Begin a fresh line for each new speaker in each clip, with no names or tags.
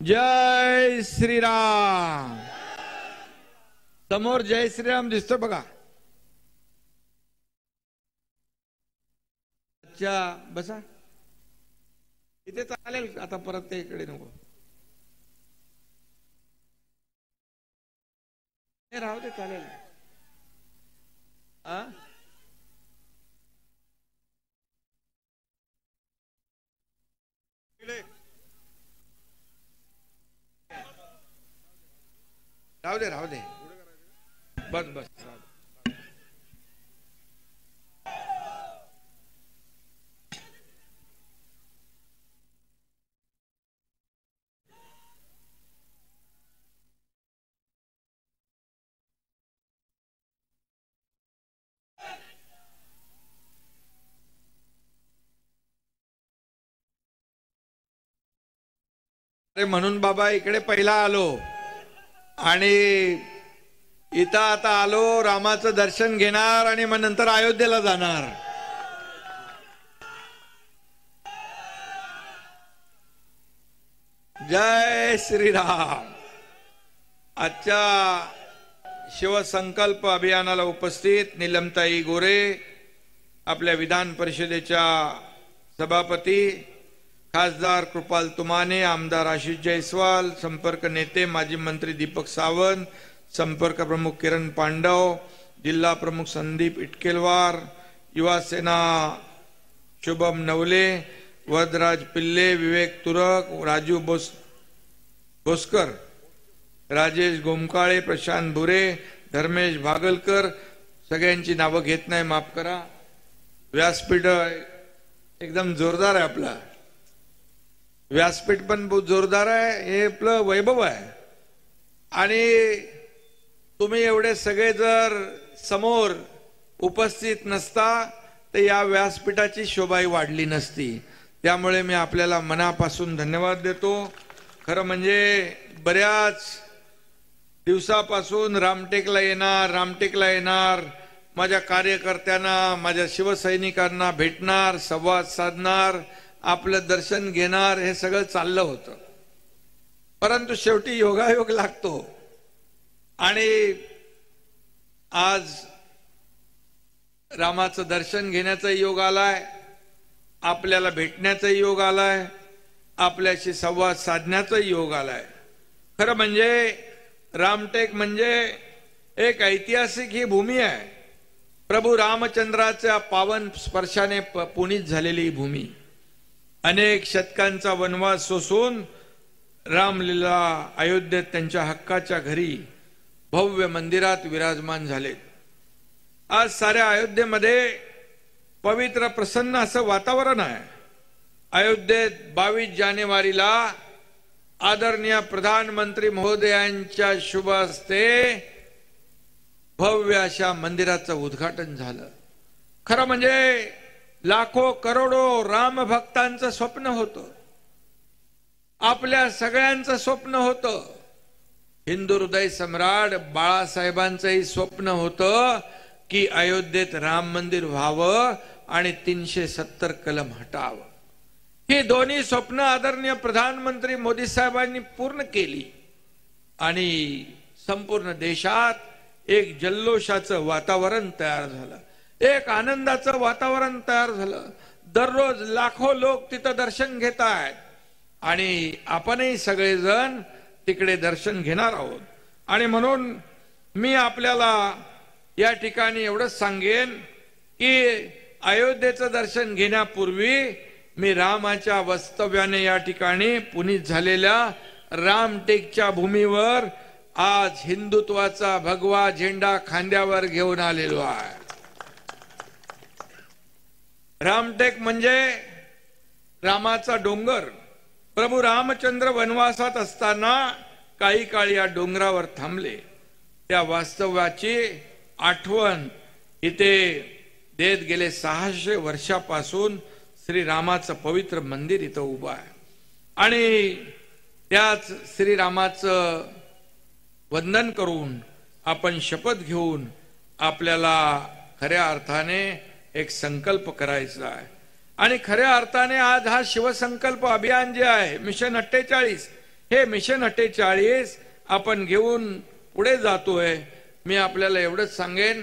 जय श्रीराम। समोर जय श्रीराम दिसतो बघा। अच्छा बसा इथे चालेल आता परत ते इकडे नको राहू दे चालेल। राहू दे राहू दे बस बस म्हणून बाबा इकडे पहिला आलो आणि इथं आता आलो रामाचं दर्शन घेणार आणि मग नंतर अयोध्येला जाणार। जय श्रीराम। आजच्या शिवसंकल्प अभियानाला उपस्थित नीलमताई गोरे, आपल्या विधान परिषदेच्या सभापती खासदार कृपाल तुमाने, आमदार आशिष जयस्वाल, संपर्क नेते माजी मंत्री दीपक सावंत, संपर्क प्रमुख किरण पांडव, जिल्हा प्रमुख संदीप इटकेलवार, युवा सेना शुभम नवले, वरदराज पिल्ले, विवेक तुरक, राजू बोस्कर, राजेश गोमकाळे, प्रशांत भुरे, धर्मेश भागलकर, सगळ्यांची नावं घेत नाही माफ करा। व्यासपीठ एकदम जोरदार आहे, आपला व्यासपीठ पण बहुत जोरदार आहे, हे आपलं वैभव आहे। आणि तुम्ही एवढे सगळे जर समोर उपस्थित नसता तर या व्यासपीठाची शोभाही वाढली नसती। त्यामुळे मी आपल्याला मनापासून धन्यवाद देतो। खरं म्हणजे बऱ्याच दिवसापासून रामटेकला येणार, माझ्या कार्यकर्त्यांना, माझ्या शिवसैनिकांना भेटणार, संवाद साधणार, आपलं दर्शन घेणार, हे सगळं चाललं होतं। परंतु शेवटी योगायोग लागतो आणि आज रामाचं दर्शन घेण्याचा योग आलाय, आपल्याला भेटण्याचा योग आलाय, आपल्याशी संवाद साधण्याचा योग आलाय। खरं म्हणजे रामटेक म्हणजे एक ऐतिहासिक ही भूमी आहे। प्रभू रामचंद्राच्या पावन स्पर्शाने पुनीत झालेली भूमी। अनेक शतकांचा वनवास सोसून रामलीला अयोध्येत त्यांच्या हक्काच्या घरी भव्य मंदिरात विराजमान झाले। आज साऱ्या अयोध्येमध्ये पवित्र प्रसन्न असं वातावरण आहे। अयोध्येत 22 जानेवारीला आदरणीय प्रधानमंत्री महोदयांच्या शुभ हस्ते भव्य अशा मंदिराचं उद्घाटन झालं। खरं म्हणजे लाखो करोडो राम भक्तांचं स्वप्न होतं, आपल्या सगळ्यांचं स्वप्न होतं। हिंदू हृदय सम्राट बाळासाहेबांचंही स्वप्न होतं की अयोध्येत राम मंदिर व्हावं आणि 370 कलम हटावं। ही दोन्ही स्वप्न आदरणीय प्रधानमंत्री मोदी साहेबांनी पूर्ण केली आणि संपूर्ण देशात एक जल्लोषाचं वातावरण तयार झालं, एक आनंदाचं वातावरण तयार झालं। दररोज लाखो लोक तिथं दर्शन घेत आहेत आणि आपणही सगळेजण तिकडे दर्शन घेणार आहोत। आणि म्हणून मी आपल्याला या ठिकाणी एवढंच सांगेन की अयोध्येचं दर्शन घेण्यापूर्वी मी रामाच्या वास्तव्याने या ठिकाणी पुनीत झालेल्या रामटेकच्या भूमीवर आज हिंदुत्वाचा भगवा झेंडा खांद्यावर घेऊन आलेलो आहे। रामटेक म्हणजे रामाचा डोंगर। प्रभू रामचंद्र वनवासात असताना काही काळ या डोंगरावर थांबले। त्या वास्तव्याची आठवण इथे देत गेले 600 वर्षापासून श्रीरामाचं पवित्र मंदिर इथं उभं आहे आणि त्याच श्रीरामाचं वंदन करून आपण शपथ घेऊन आपल्याला खऱ्या अर्थाने एक संकल्प करायचा आहे। आणि खऱ्या अर्थाने आज हा शिवसंकल्प अभियान जे आहे मिशन 48 हे मिशन 48 आपण घेऊन पुढे जातोय. मी आपल्याला एवढंच सांगेन,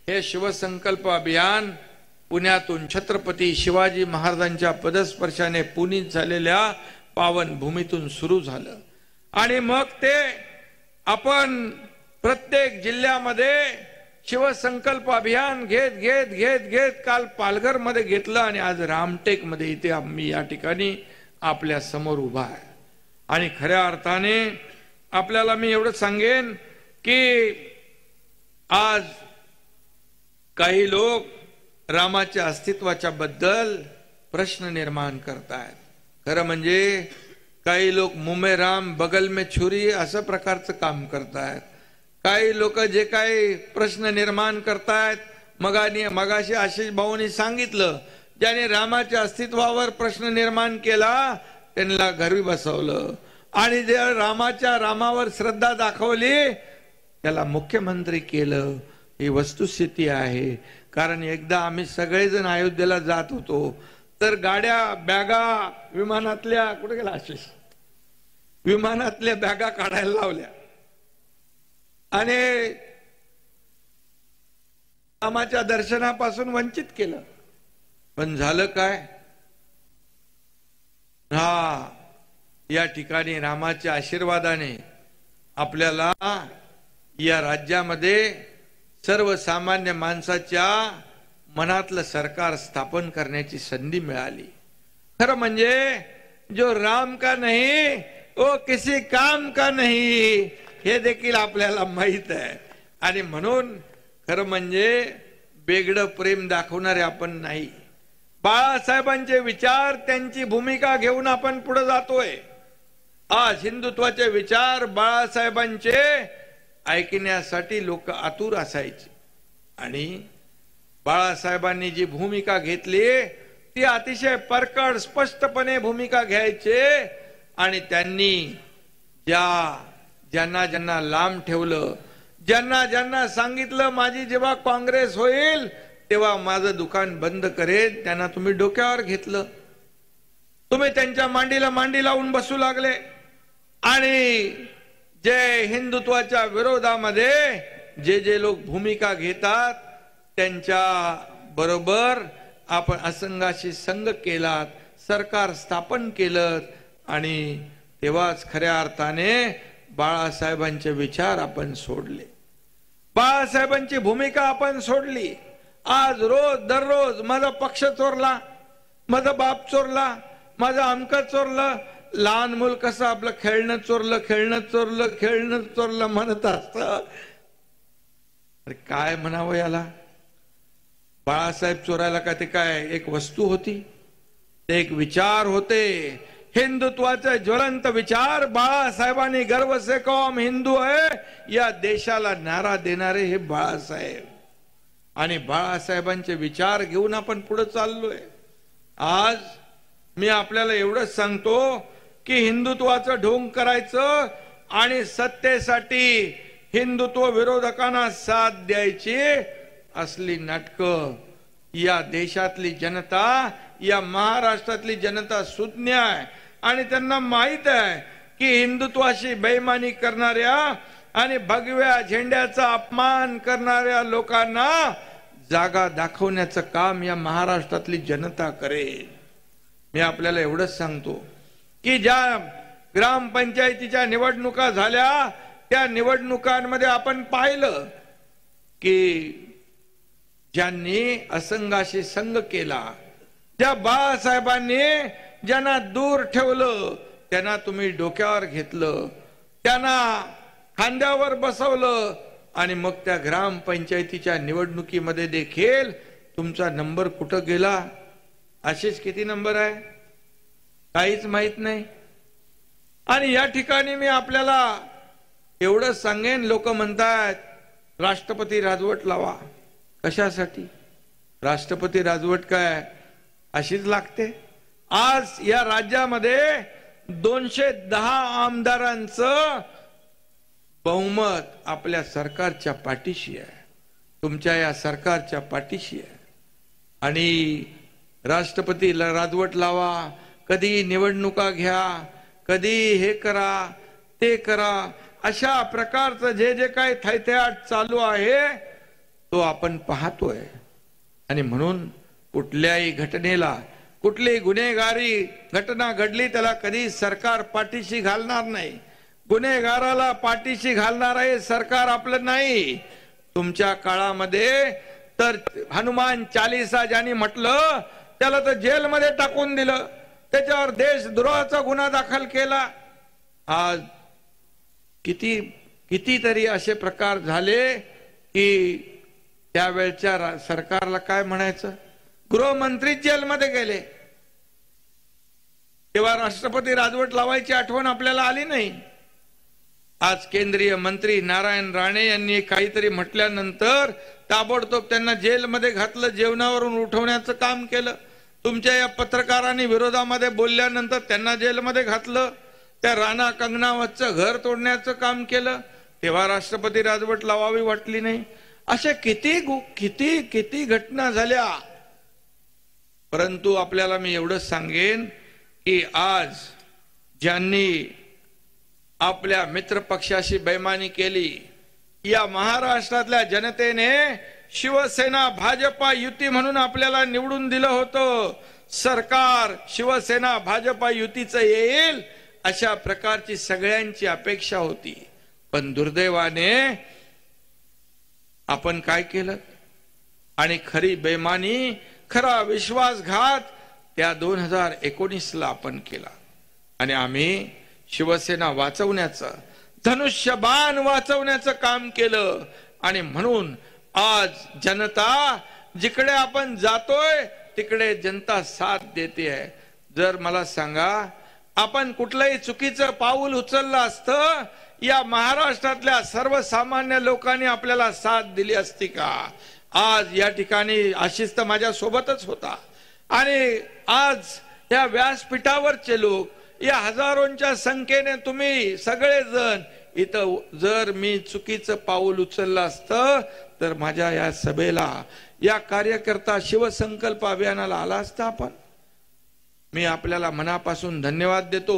हे शिवसंकल्प अभियान पुण्यातून छत्रपती शिवाजी महाराजांच्या पदस्पर्शाने पुनीत झालेल्या पावन भूमीतून सुरू झालं आणि मग ते आपण प्रत्येक जिल्ह्यामध्ये शिवसंकल्प अभियान घेत घेत घेत घेत काल पालघर मध्ये घेतलं आणि आज रामटेक मध्ये इथे आम्ही या ठिकाणी आपल्या समोर उभा आहे. आणि खऱ्या अर्थाने आपल्याला मी एवढं सांगेन की आज काही लोक रामाच्या अस्तित्वाच्या बद्दल प्रश्न निर्माण करतायत. खरं म्हणजे काही लोक मुमे राम बगल में छुरी असं प्रकारचं काम करतायत. काही लोक जे काही प्रश्न निर्माण करतायत, मगाशी आशिष भाऊंनी सांगितलं, ज्याने रामाच्या अस्तित्वावर प्रश्न निर्माण केला त्यांना घरी बसवलं आणि जे रामावर श्रद्धा दाखवली त्याला मुख्यमंत्री केलं. ही वस्तुस्थिती आहे. कारण एकदा आम्ही सगळेजण अयोध्येला जात होतो तर गाड्या बॅगा विमानातल्या, कुठे गेला आशिष, विमानातल्या बॅगा काढायला लावल्या आणि रामाच्या दर्शनापासून वंचित केलं. पण झालं काय? या ठिकाणी रामाच्या आशीर्वादाने आपल्याला या राज्यामध्ये सर्वसामान्य माणसाच्या मनातलं सरकार स्थापन करण्याची संधी मिळाली. खरं म्हणजे जो राम का नहीं वो किसी काम का नहीं हे देखील आपल्याला माहित आहे. आणि म्हणून खरं म्हणजे वेगळं प्रेम दाखवणारे आपण नाही. बाळासाहेबांचे विचार, त्यांची भूमिका घेऊन आपण पुढे जातोय. आज हिंदुत्वाचे विचार बाळासाहेबांचे ऐकण्यासाठी लोक आतुर असायचे आणि बाळासाहेबांनी जी भूमिका घेतली ती अतिशय परकड स्पष्टपणे भूमिका घ्यायचे आणि त्यांनी ज्यांना ज्यांना लांब ठेवलं, ज्यांना ज्यांना सांगितलं माझी जेव्हा काँग्रेस होईल तेव्हा माझं दुकान बंद करेन, त्यांना तुम्ही डोक्यावर घेतलं. तुम्ही त्यांच्या मांडीला मांडी लावून बसू लागले आणि जे हिंदुत्वाच्या विरोधामध्ये जे लोक भूमिका घेतात त्यांच्या बरोबर आपण असंघाशी संघ केलात, सरकार स्थापन केलं आणि तेव्हाच खऱ्या अर्थाने बाळासाहेबांचे विचार आपण सोडले, बाळासाहेबांची भूमिका आपण सोडली. आज रोज दररोज माझा पक्ष चोरला, माझा बाप चोरला, माझं अमक चोरलं, लहान मूल कसं आपलं खेळणं चोरलं खेळणं चोरलं खेळणं चोरलं म्हणत असत. काय म्हणावं याला? बाळासाहेब चोरायला काय ते काय एक वस्तू होती? ते एक विचार होते, हिंदुत्वाचे ज्वलंत विचार. बाळासाहेबांनी गर्व से कौम हिंदू है या देशाला नारा देणारे हे बाळासाहेब. आणि बाळासाहेबांचे विचार घेऊन आपण पुढे चाललोय. आज मी आपल्याला एवढंच सांगतो की हिंदुत्वाचं ढोंग करायचं आणि सत्तेसाठी हिंदुत्व विरोधकांना साथ द्यायची असली नाटकं या देशातली जनता, या महाराष्ट्रातली जनता सुज्ञ आहे आणि त्यांना माहित आहे की हिंदुत्वाशी बेईमानी करणाऱ्या आणि भगव्या झेंड्याचा अपमान करणाऱ्या लोकांना जागा दाखवण्याचं काम या महाराष्ट्रातली जनता करेल. मी आपल्याला एवढंच सांगतो की ज्या ग्रामपंचायतीच्या निवडणुका झाल्या त्या निवडणुकांमध्ये आपण पाहिलं की ज्यांनी असंघाशी संघ केला, ज्या बाळासाहेबांनी ज्यांना दूर ठेवलं त्यांना तुम्ही डोक्यावर घेतलं, त्यांना खांद्यावर बसवलं आणि मग त्या ग्रामपंचायतीच्या निवडणुकीमध्ये देखील तुमचा नंबर कुठं गेला? अशीच किती नंबर आहे काहीच माहित नाही. आणि या ठिकाणी मी आपल्याला एवढंच सांगेन, लोक म्हणतात राष्ट्रपती राजवट लावा. कशासाठी राष्ट्रपती राजवट? काय अशीच लागते? आज या राज्यामध्ये 210 आमदारांचं बहुमत आपल्या सरकारच्या पाठीशी आहे, तुमच्या या सरकारच्या पाठीशी आहे. आणि राष्ट्रपतीला राजवट लावा, कधी निवडणुका घ्या, कधी हे करा ते करा अशा प्रकारचं जे जे काही थैथयाट चालू आहे तो आपण पाहतोय। आणि म्हणून कुठल्याही घटनेला, कुठलीही गुन्हेगारी घटना घडली त्याला कधी सरकार पाठीशी घालणार नाही। गुन्हेगाराला पाठीशी घालणार आहे सरकार आपलं नाही। तुमच्या काळामध्ये तर हनुमान चालीसा ज्यांनी म्हटलं त्याला तर जेलमध्ये टाकून दिलं, त्याच्यावर देशद्रोहाचा गुन्हा दाखल केला। आज कितीतरी असे प्रकार झाले की त्यावेळच्या सरकारला काय म्हणायचं, गृहमंत्री जेलमध्ये गेले तेव्हा राष्ट्रपती राजवट लावायची आठवण आपल्याला आली नाही। आज केंद्रीय मंत्री नारायण राणे यांनी काहीतरी म्हटल्यानंतर ताबडतोब त्यांना जेलमध्ये घातलं, जेवणावरून उठवण्याचं काम केलं। तुमच्या या पत्रकारांनी विरोधामध्ये बोलल्यानंतर त्यांना जेलमध्ये घातलं, त्या राणा कंगनावतचं घर तोडण्याचं काम केलं तेव्हा राष्ट्रपती राजवट लावावी वाटली नाही। अशा किती किती घटना झाल्या। परंतु आपल्याला मी एवढंच सांगेन की आज ज्यांनी आपल्या मित्र पक्षाशी बेईमानी केली, या महाराष्ट्रातल्या जनतेने शिवसेना भाजपा युती म्हणून आपल्याला निवडून दिलं होतं। सरकार शिवसेना भाजपा युतीचं येईल अशा प्रकारची सगळ्यांची अपेक्षा होती। पण दुर्दैवाने आपण काय केलं आणि खरी बेईमानी, खरा विश्वासघात त्या 2019ला आपण केला। आणि आम्ही शिवसेना वाचवण्याचं, धनुष्यबाण वाचवण्याचं काम केलं। आणि म्हणून आज जनता जिकडे आपण जातोय तिकडे जनता साथ देते आहे। जर मला सांगा आपण कुठलंही चुकीचं पाऊल उचललं असतं, या महाराष्ट्रातल्या सर्वसामान्य लोकांनी आपल्याला साथ दिली असती का? आज या ठिकाणी आशिष तर माझ्या सोबतच होता आणि आज या व्यासपीठावरचे लोक, या हजारोंच्या संख्येने तुम्ही सगळेजण इथं, जर मी चुकीचं पाऊल उचललं असतं तर माझ्या या सभेला, या कार्यकर्ता शिवसंकल्प अभियानाला आला असता आपण। मी आपल्याला मनापासून धन्यवाद देतो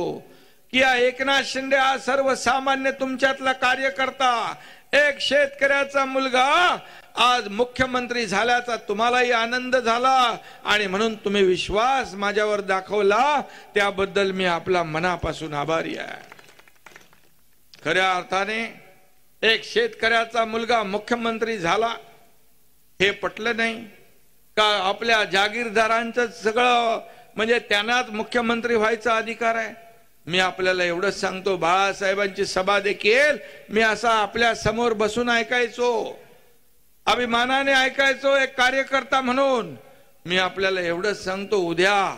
की या एकनाथ शिंदे हा सर्वसामान्य तुमच्यातला कार्यकर्ता, एक शेतकऱ्याचा मुलगा आज मुख्यमंत्री झाल्याचा तुम्हालाही आनंद झाला आणि म्हणून तुम्ही विश्वास माझ्यावर दाखवला, त्याबद्दल मी आपला मनापासून आभारी आहे। खऱ्या अर्थाने एक शेतकऱ्याचा मुलगा मुख्यमंत्री झाला हे पटलं नाही का? आपल्या जागीरदारांचं सगळं म्हणजे त्यांनाच मुख्यमंत्री व्हायचा अधिकार आहे। मी आपल्याला एवढंच सांगतो, बाळासाहेबांची सभा देखील मी असा आपल्या समोर बसून ऐकायचो, अभिमानाने ऐकायचो एक कार्यकर्ता म्हणून। मी आपल्याला एवढंच सांगतो, उद्या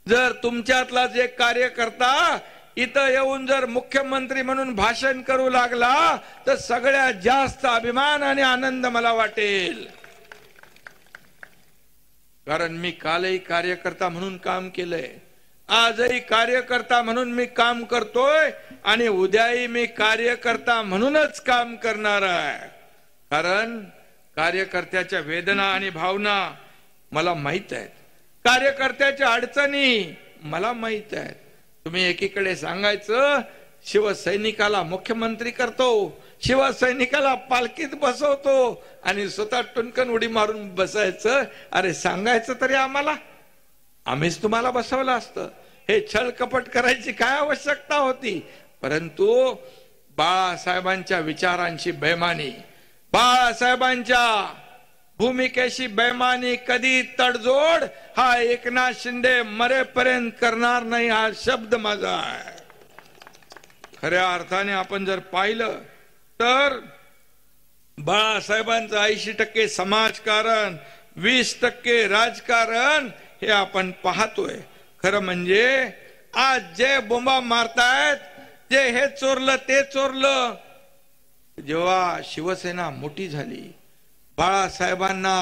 जर तुमच्यातलाच एक कार्यकर्ता इथं येऊन जर मुख्यमंत्री म्हणून भाषण करू लागला तर सगळ्यात जास्त अभिमान आणि आनंद मला वाटेल। कारण मी कालही कार्यकर्ता म्हणून काम केलंय, आजही कार्यकर्ता म्हणून मी काम करतोय आणि उद्याही मी कार्यकर्ता म्हणूनच काम करणार आहे। कारण कार्यकर्त्याच्या वेदना आणि भावना मला माहित आहेत, कार्यकर्त्याच्या अडचणी मला माहित आहेत। तुम्ही एकीकडे सांगायचं शिवसैनिकाला मुख्यमंत्री करतो, शिवसैनिकाला पालखीत बसवतो आणि स्वतः टुनकन उडी मारून बसायचं। अरे सांगायचं तरी आम्हाला, आम्हीच तुम्हाला बसवलं असतं। हे छळ कपट करायची काय आवश्यकता होती? परंतु बाळासाहेबांच्या विचारांची बेईमानी, बाळासाहेबांच्या भूमिकेशी बेईमानी, कधी तडजोड हा एकनाथ शिंदे मरेपर्यंत करणार नाही, हा शब्द माझा आहे। खऱ्या अर्थाने आपण जर पाहिलं तर बाळासाहेबांचं 80% समाजकारण, 20% राजकारण हे आपण पाहतोय। खरं म्हणजे आज जे बोंबा मारतायत, जे हे चोरलं ते चोरलं, जेव्हा शिवसेना मोठी झाली, बाळासाहेबांना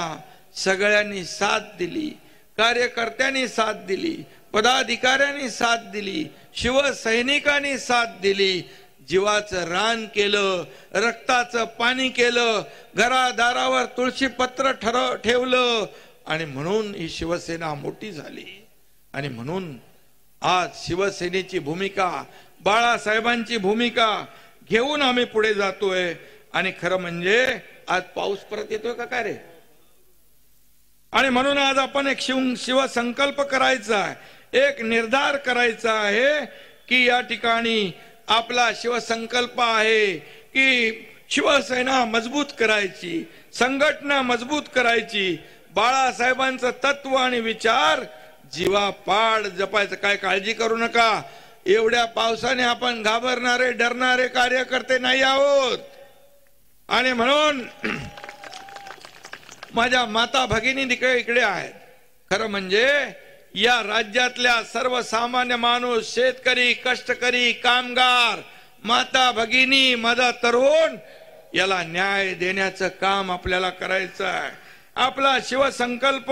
सगळ्यांनी साथ दिली, कार्यकर्त्यांनी साथ दिली, पदाधिकाऱ्यांनी साथ दिली, शिवसैनिकांनी साथ दिली, जीवाचं रान केलं, रक्ताचं पाणी केलं, घरादारावर तुळशी पत्र ठेवलं आणि म्हणून ही शिवसेना मोठी झाली। आणि म्हणून आज शिवसेनेची भूमिका, बाळासाहेबांची भूमिका घेऊन आम्ही पुढे जातोय. आणि खरं म्हणजे आज पाऊस परत येतोय का काय रे? आणि म्हणून आज आपण एक शिवसंकल्प करायचा आहे, एक निर्धार करायचा आहे की या ठिकाणी आपला शिवसंकल्प आहे की शिवसेना मजबूत करायची, संघटना मजबूत करायची, बाळासाहेबांचं तत्व आणि विचार जीवापाड जपायचं. काय काळजी करू नका, एवढ्या पावसाने आपण घाबरणारे डरणारे कार्यकर्ते नाही आहोत. आणि म्हणून माझ्या माता भगिनी इकडे आहेत. खरं म्हणजे या राज्यातल्या सर्वसामान्य माणूस, शेतकरी, कष्टकरी, कामगार, माता भगिनी, माझा तरुण, याला न्याय देण्याचं काम आपल्याला करायचं आहे. आपला शिवसंकल्प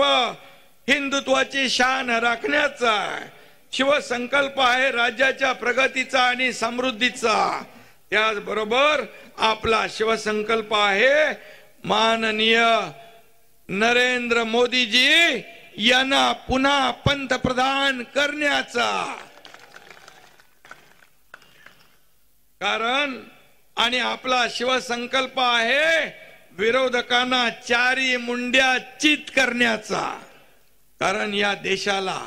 हिंदुत्वाची शान राखण्याचा आहे. शिवसंकल्प आहे राज्याच्या प्रगतीचा आणि समृद्धीचा. त्याचबरोबर आपला शिवसंकल्प आहे माननीय नरेंद्र मोदीजी यांना पुन्हा पंतप्रधान करण्याचा. कारण आणि आपला शिवसंकल्प आहे विरोधकांना चारी मुंड्या चित करण्याचा. कारण या देशाला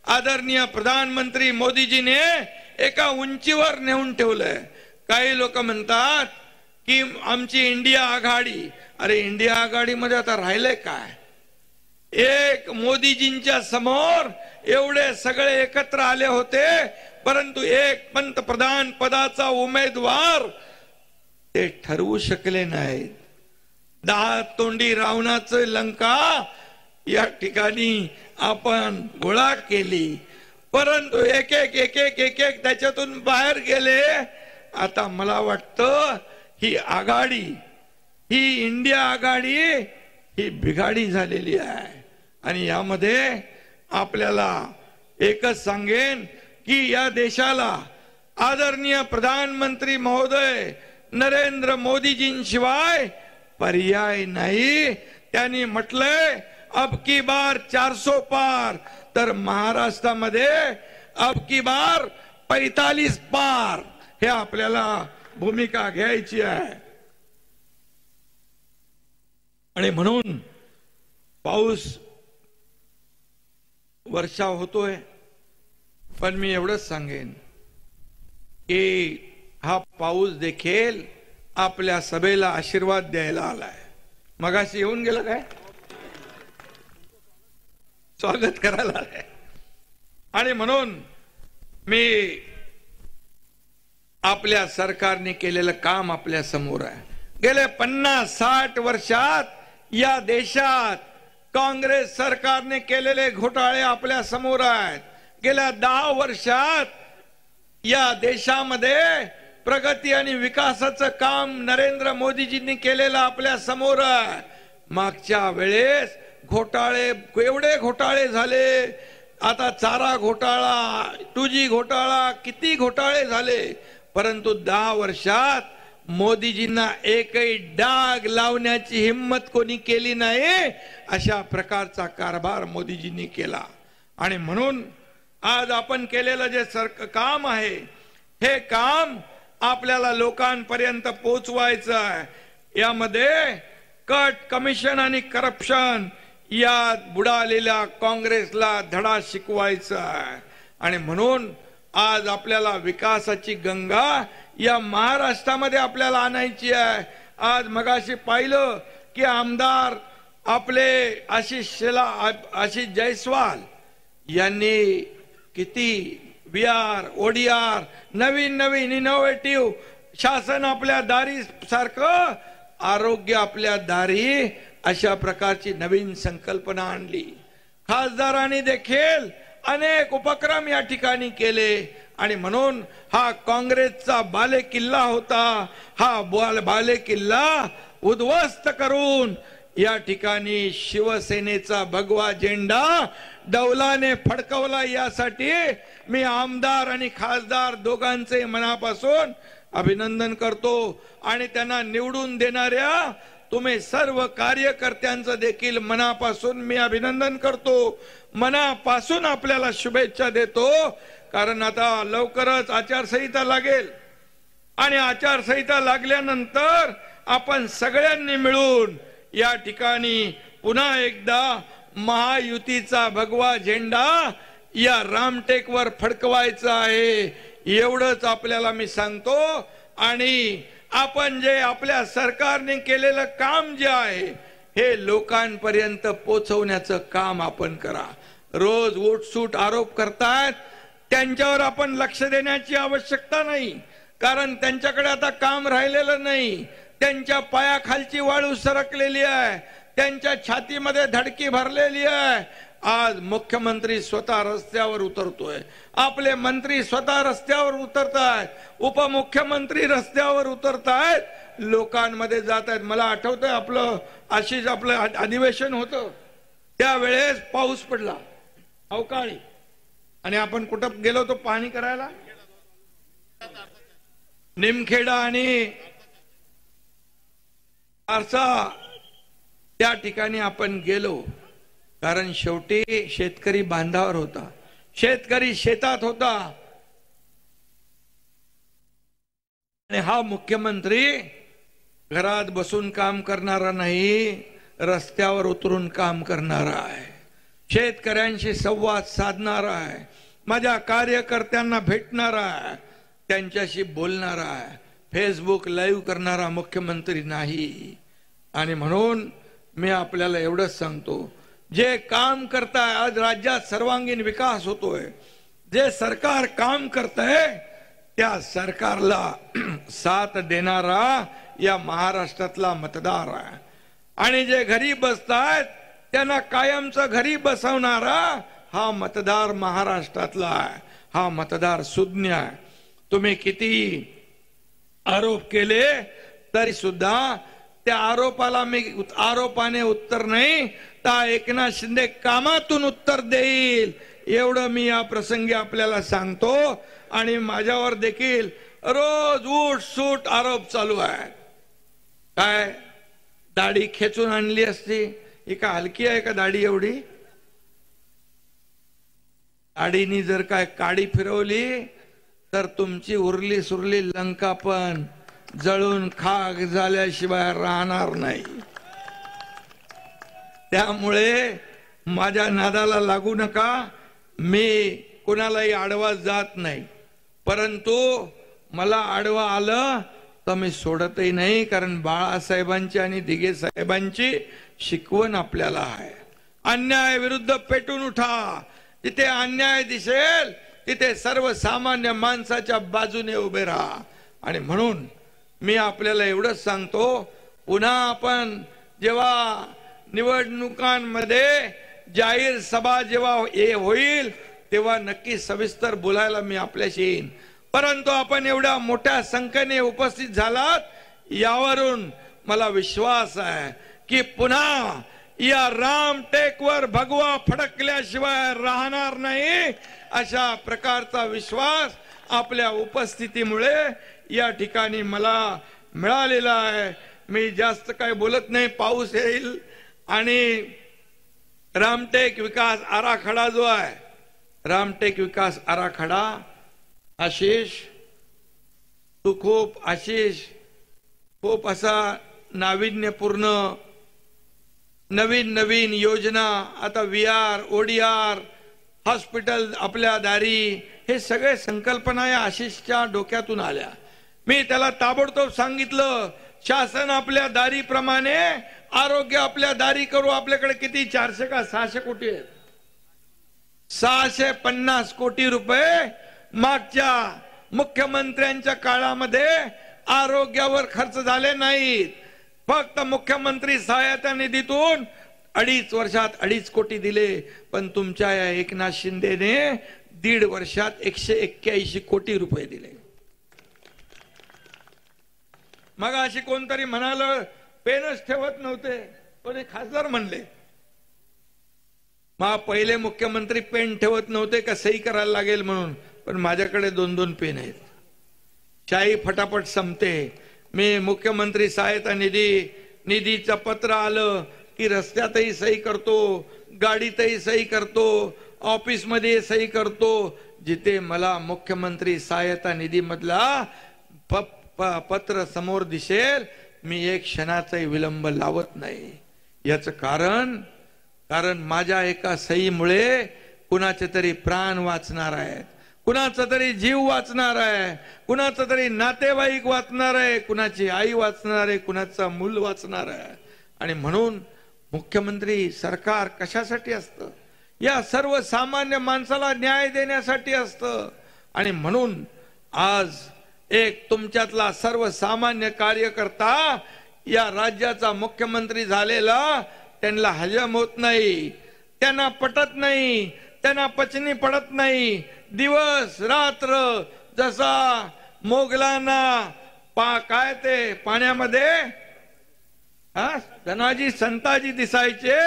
आदरणीय प्रधानमंत्री मोदीजीने एका उंचीवर नेऊन ठेवलंय. काही लोक म्हणतात की आमची इंडिया आघाडी. अरे इंडिया आघाडीमध्ये आता राहिलंय काय? एक मोदीजींच्या समोर एवढे सगळे एकत्र आले होते, परंतु एक पंतप्रधान पदाचा उमेदवार ते ठरवू शकले नाहीत. 10 तोंडी रावणाचं लंका या ठिकाणी आपण गोळा केली, परंतु एक एक त्याच्यातून बाहेर गेले. आता मला वाटतं ही आघाडी, ही इंडिया आघाडी ही बिघाडी झालेली आहे. आणि यामध्ये आपल्याला एकच सांगेन की या देशाला आदरणीय प्रधानमंत्री महोदय नरेंद्र मोदीजींशिवाय पर्याय नाही. त्यांनी म्हटलंय अब की बार 400 पार, तर महाराष्ट्रामध्ये अब की बार 45 पार हे आपल्याला भूमिका घ्यायची आहे. आणि म्हणून पाऊस वर्षाव होतोय, पण मी एवढंच सांगेन की हा पाऊस देखील आपल्या सभेला आशीर्वाद द्यायला आलाय. मगाशी येऊन गेलं काय? स्वागत करायला आलाय. आणि म्हणून मी आपल्या सरकारने केलेलं काम आपल्या समोर आहे. गेले 50-60 वर्षात या देशात काँग्रेस सरकारने केलेले घोटाळे आपल्या समोर आहेत. गेल्या 10 वर्षात या देशामध्ये प्रगती आणि विकासाचं काम नरेंद्र मोदीजींनी केलेलं आपल्या समोर आहे. मागच्या वेळेस घोटाळे, एवढे घोटाळे झाले. आता चारा घोटाळा, 2G घोटाळा, किती घोटाळे झाले, परंतु 10 वर्षात मोदीजींना एकही डाग लावण्याची हिम्मत कोणी केली नाही. अशा प्रकारचा कारभार मोदीजींनी केला. आणि म्हणून आज आपण केलेलं जे काम आहे, हे काम आपल्याला लोकांपर्यंत पोहोचवायचं आहे. यामध्ये कट, कमिशन आणि करप्शन यात बुडालेल्या काँग्रेसला धडा शिकवायचा आहे. आणि म्हणून आज आपल्याला विकासाची गंगा या महाराष्ट्रामध्ये आपल्याला आणायची आहे. आज मगाशी पाहिलं की आमदार आपले आशिष जयस्वाल यांनी किती VR, ODR, नवीन इनोव्हेटिव्ह शासन आपल्या दारी सारखं आरोग्य आपल्या दारी अशा प्रकारची नवीन संकल्पना आणली. खासदारांनी देखील अनेक उपक्रम या ठिकाणी केले. आणि म्हणून हा काँग्रेसचा बालेकिल्ला होता, हा बालेकिल्ला उद्ध्वस्त करून या ठिकाणी शिवसेनेचा भगवा झेंडा डौलाने फडकवला. यासाठी मी आमदार आणि खासदार दोघांचे मनापासून अभिनंदन करतो. आणि त्यांना निवडून देणाऱ्या तुम्ही सर्व कार्यकर्त्यांचं देखील मनापासून मी अभिनंदन करतो. मनापासून आपल्याला शुभेच्छा देतो. कारण आता लवकरच आचारसंहिता लागेल आणि आचारसंहिता लागल्यानंतर आपण सगळ्यांनी मिळून या ठिकाणी पुन्हा एकदा महायुतीचा भगवा झेंडा या रामटेकवर फडकवायचा आहे, एवढंच आपल्याला मी सांगतो। आणि आपण जे आपल्या सरकारने केलेलं काम जे आहे हे लोकांपर्यंत पोहोचवण्याचं काम आपण करा। रोज उठसूट आरोप करतात त्यांच्यावर आपण लक्ष देण्याची आवश्यकता नाही, कारण त्यांच्याकडे आता काम राहिलेलं नाही। त्यांच्या पायाखालची वाळू सरकलेली आहे, त्यांच्या छातीमध्ये धडकी भरलेली आहे। आज मुख्यमंत्री स्वतः रस्त्यावर उतरतोय, आपले मंत्री स्वतः रस्त्यावर उतरतायत, उपमुख्यमंत्री रस्त्यावर उतरतायत, लोकांमध्ये जात आहेत। मला आठवतंय आपलं आशिष आपलं अधिवेशन होतं त्यावेळेस पाऊस पडला अवकाळी आणि आपण कुठं गेलो होतो पाहणी करायला, निमखेडा आणि आरसा त्या ठिकाणी आपण गेलो, कारण शेवटी शेतकरी बांधावर होता, शेतकरी शेतात होता आणि हा मुख्यमंत्री घरात बसून काम करणारा नाही, रस्त्यावर उतरून काम करणारा आहे, शेतकऱ्यांशी संवाद साधणारा आहे, माझ्या कार्यकर्त्यांना भेटणारा आहे, त्यांच्याशी बोलणारा आहे, फेसबुक लाईव्ह करणारा मुख्यमंत्री नाही। आणि म्हणून मी आपल्याला एवढंच सांगतो, जे काम करताय आज राज्यात सर्वांगीण विकास होतोय, जे सरकार काम करतंय त्या सरकारला साथ देणारा या महाराष्ट्रातला मतदार आहे। आणि जे घरी बसतायत त्यांना कायमचं घरी बसवणारा हा मतदार महाराष्ट्रातला आहे, हा मतदार सुज्ञ आहे। तुम्ही किती आरोप केले तरी सुद्धा त्या आरोपाने उत्तर नाही तर एकनाथ शिंदे कामातून उत्तर देईल, एवढं मी या प्रसंगी आपल्याला सांगतो। आणि माझ्यावर देखील रोज उठ सूट आरोप चालू आहे। काय दाढी खेचून आणली असती, ही का हलकी आहे का दाढी एवढी? दाढीनी जर काय काडी फिरवली तर तुमची उरली सुरली लंका पण जळून खाक झाल्याशिवाय राहणार नाही। त्यामुळे माझ्या नादाला लागू नका, मी कोणालाही आडवा जात नाही, परंतु मला आडवा आलं तर मी सोडतही नाही, कारण बाळासाहेबांची आणि दिघे साहेबांची शिकवण आपल्याला आहे। अन्याय विरुद्ध पेटून उठा, जिथे अन्याय दिसेल तिथे सर्वसामान्य माणसाच्या बाजूने उभे राहा। आणि म्हणून मी आपल्याला एवढंच सांगतो, पुन्हा आपण जेव्हा निवडणुकांमध्ये जाहीर सभा जेव्हा होईल तेव्हा नक्की सविस्तर बोलायला मी आपल्याशी येईन, परंतु आपण एवढ्या मोठ्या संख्येने उपस्थित झालात यावरून मला विश्वास आहे की पुन्हा या रामटेकवर भगवा फडकल्याशिवाय राहणार नाही, अशा प्रकारचा विश्वास आपल्या उपस्थितीमुळे या ठिकाणी मला मिळालेला आहे। मी जास्त काही बोलत नाही, पाऊस येईल आणि रामटेक विकास आराखडा जो आहे, रामटेक विकास आराखडा, आशिष तू खूप असा नाविन्यपूर्ण नवीन नवीन योजना, आता VR ODR हॉस्पिटल आपल्या दारी, हे सगळे संकल्पना या आशिषच्या डोक्यातून आल्या। मी त्याला ताबडतोब सांगितलं, शासन आपल्या दारी प्रमाणे आरोग्य आपल्या दारी करू। आपल्याकडे किती 400 का 600 कोटी आहेत, 650 कोटी रुपये मागच्या मुख्यमंत्र्यांच्या काळामध्ये आरोग्यावर खर्च झाले नाहीत। फक्त मुख्यमंत्री सहायता निधीतून 2.5 वर्षात 2.5 कोटी दिले, पण तुमच्या या एकनाथ शिंदेने 1.5 वर्षात 181 कोटी रुपये दिले। मग अशी कोणतरी म्हणालं पेनच ठेवत नव्हते, कोणी खासदार म्हणले, मग पहिले मुख्यमंत्री पेन ठेवत नव्हते का सही करायला लागेल म्हणून, पण माझ्याकडे 2-2 पेन आहेत, शाही फटाफट संपते। मी मुख्यमंत्री सहायता निधीचं पत्र आलं की रस्त्यातही सही करतो, गाडीतही सही करतो, ऑफिस मध्ये सही करतो, जिथे मला मुख्यमंत्री सहायता निधी मधला पत्र समोर दिसेल, मी एक क्षणाचाही विलंब लावत नाही. याचं कारण माझ्या एका सहीमुळे कुणाचे तरी प्राण वाचणार आहेत, कुणाचा तरी जीव वाचणार आहे, कुणाचा तरी नातेवाईक वाचणार आहे, कुणाची आई वाचणार आहे, कुणाचा मूल वाचणार आहे. आणि म्हणून मुख्यमंत्री सरकार कशासाठी असतं? या सर्वसामान्य माणसाला न्याय देण्यासाठी असतं. आणि म्हणून आज एक तुमच्यातला सर्वसामान्य कार्यकर्ता या राज्याचा मुख्यमंत्री झालेला, त्यांना हजम होत नाही, त्यांना पटत नाही, त्यांना पचनी पडत नाही. दिवस रात्र जसा मोगलांना काय ते पाण्यामध्ये धनाजी संताजी दिसायचे,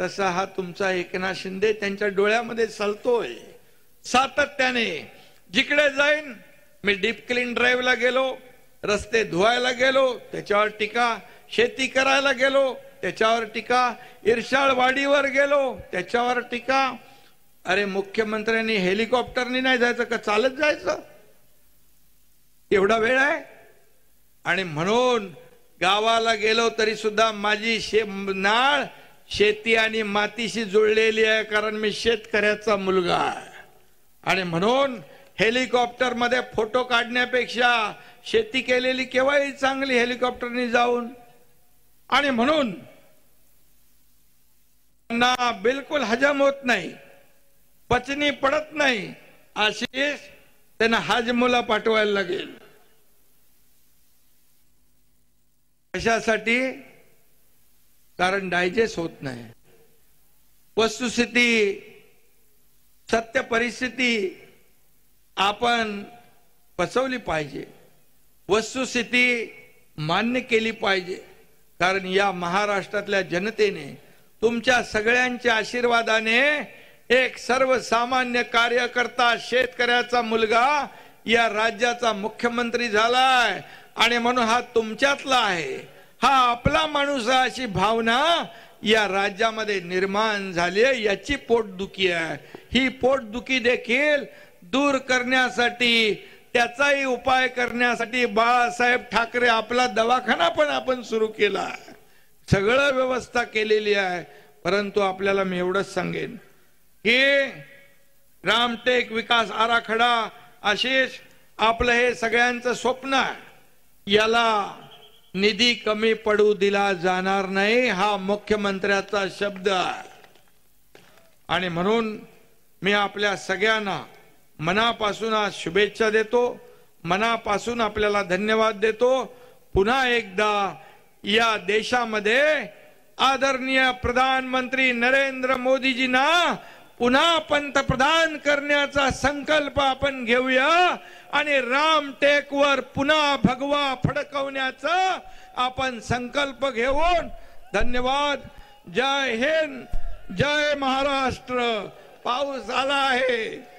तसा हा तुमचा एकनाथ शिंदे त्यांच्या डोळ्यामध्ये सलतोय सातत्याने. जिकडे जाईन, मी डीप क्लीन ड्राईव्हला गेलो, रस्ते धुवायला गेलो, त्याच्यावर टीका, शेती करायला गेलो, त्याच्यावर टीका, इर्शाळवाडीवर गेलो, त्याच्यावर टीका. अरे मुख्यमंत्र्यांनी हेलिकॉप्टरनी नाही जायचं का, चालत जायचं? एवढा वेळ आहे? आणि म्हणून गावाला गेलो तरी सुद्धा माझी नाळ शेती आणि मातीशी जुळलेली आहे, कारण मी शेतकऱ्याचा मुलगा आहे. आणि म्हणून हेलिकॉप्टर मध्ये फोटो काढण्यापेक्षा शेती केलेली केव्हाही चांगली हेलिकॉप्टरनी जाऊन. आणि म्हणून त्यांना बिलकुल हजम होत नाही, पचनी पडत नाही. आशिष, त्यांना हाजमोला पाठवायला लागेल. कशासाठी? कारण डायजेस्ट होत नाही. वस्तुस्थिती, सत्य परिस्थिती आपण पचवली पाहिजे, वस्तुस्थिती मान्य केली पाहिजे. कारण या महाराष्ट्रातल्या जनतेने तुमच्या सगळ्यांच्या आशीर्वादाने एक सर्वसामान्य कार्यकर्ता, शेतकऱ्याचा मुलगा या राज्याचा मुख्यमंत्री झालाय. आणि म्हणून हा तुमच्यातला आहे, हा आपला माणूस आहे, अशी भावना या राज्यामध्ये निर्माण झाली आहे. याची पोटदुखी आहे. ही पोटदुखी देखील दूर करण्यासाठी, त्याचाही उपाय करण्यासाठी बाळासाहेब ठाकरे आपला दवाखाना पण आपण सुरू केला, सगळं व्यवस्था केलेली आहे. परंतु आपल्याला मी एवढंच सांगेन की रामटेक विकास आराखडा, आशिष, आपलं हे सगळ्यांचं स्वप्न आहे, याला निधी कमी पडू दिला जाणार नाही, हा मुख्यमंत्र्याचा शब्द आहे. आणि म्हणून मी आपल्या सगळ्यांना मनापासून आज शुभेच्छा देतो, मनापासून आपल्याला धन्यवाद देतो. पुन्हा एकदा या देशामध्ये आदरणीय प्रधानमंत्री नरेंद्र मोदीजींना पुन्हा पंतप्रधान करण्याचा संकल्प आपण घेऊया आणि रामटेकवर पुन्हा भगवा फडकवण्याचा आपण संकल्प घेऊन. धन्यवाद. जय हिंद, जय महाराष्ट्र. पाऊस आला आहे.